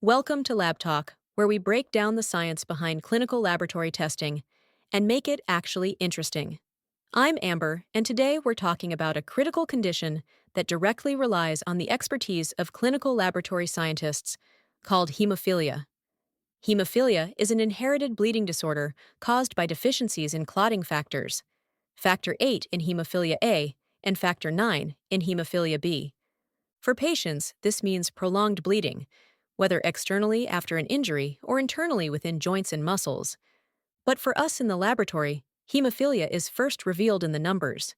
Welcome to Lab Talk, where we break down the science behind clinical laboratory testing and make it actually interesting. I'm Amber, and today we're talking about a critical condition that directly relies on the expertise of clinical laboratory scientists called hemophilia. Hemophilia is an inherited bleeding disorder caused by deficiencies in clotting factors, factor VIII in hemophilia A and factor IX in hemophilia B. For patients, this means prolonged bleeding, whether externally after an injury or internally within joints and muscles. But for us in the laboratory, hemophilia is first revealed in the numbers.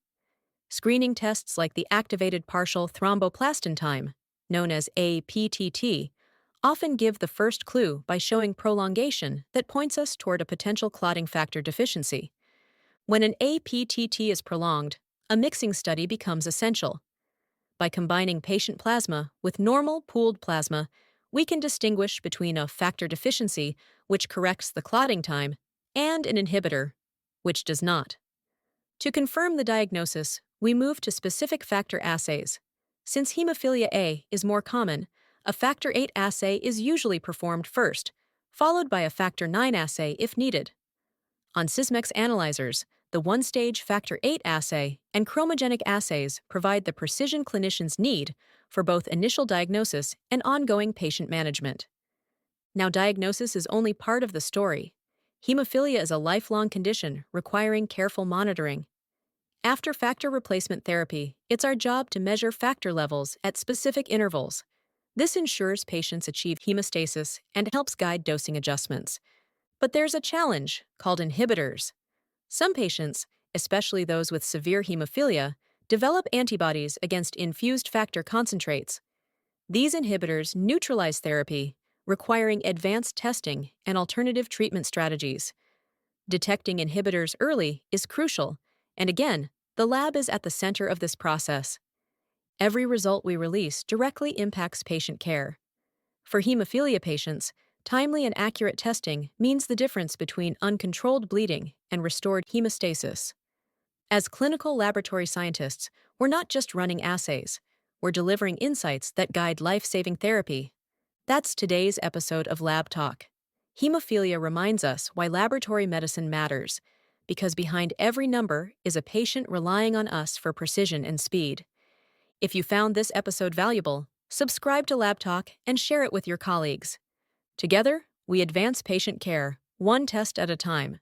Screening tests like the activated partial thromboplastin time, known as APTT, often give the first clue by showing prolongation that points us toward a potential clotting factor deficiency. When an APTT is prolonged, a mixing study becomes essential. By combining patient plasma with normal pooled plasma, we can distinguish between a factor deficiency, which corrects the clotting time, and an inhibitor, which does not. To confirm the diagnosis, we move to specific factor assays. Since hemophilia A is more common, a factor VIII assay is usually performed first, followed by a factor IX assay if needed. On Sysmex analyzers, the one-stage factor VIII assay and chromogenic assays provide the precision clinicians need for both initial diagnosis and ongoing patient management. Now, diagnosis is only part of the story. Hemophilia is a lifelong condition requiring careful monitoring. After factor replacement therapy, it's our job to measure factor levels at specific intervals. This ensures patients achieve hemostasis and helps guide dosing adjustments. But there's a challenge called inhibitors. Some patients, especially those with severe hemophilia, develop antibodies against infused factor concentrates. These inhibitors neutralize therapy, requiring advanced testing and alternative treatment strategies. Detecting inhibitors early is crucial, and again, the lab is at the center of this process. Every result we release directly impacts patient care. For hemophilia patients, timely and accurate testing means the difference between uncontrolled bleeding and restored hemostasis. As clinical laboratory scientists, we're not just running assays, we're delivering insights that guide life-saving therapy. That's today's episode of Lab Talk. Hemophilia reminds us why laboratory medicine matters, because behind every number is a patient relying on us for precision and speed. If you found this episode valuable, subscribe to Lab Talk and share it with your colleagues. Together, we advance patient care, one test at a time.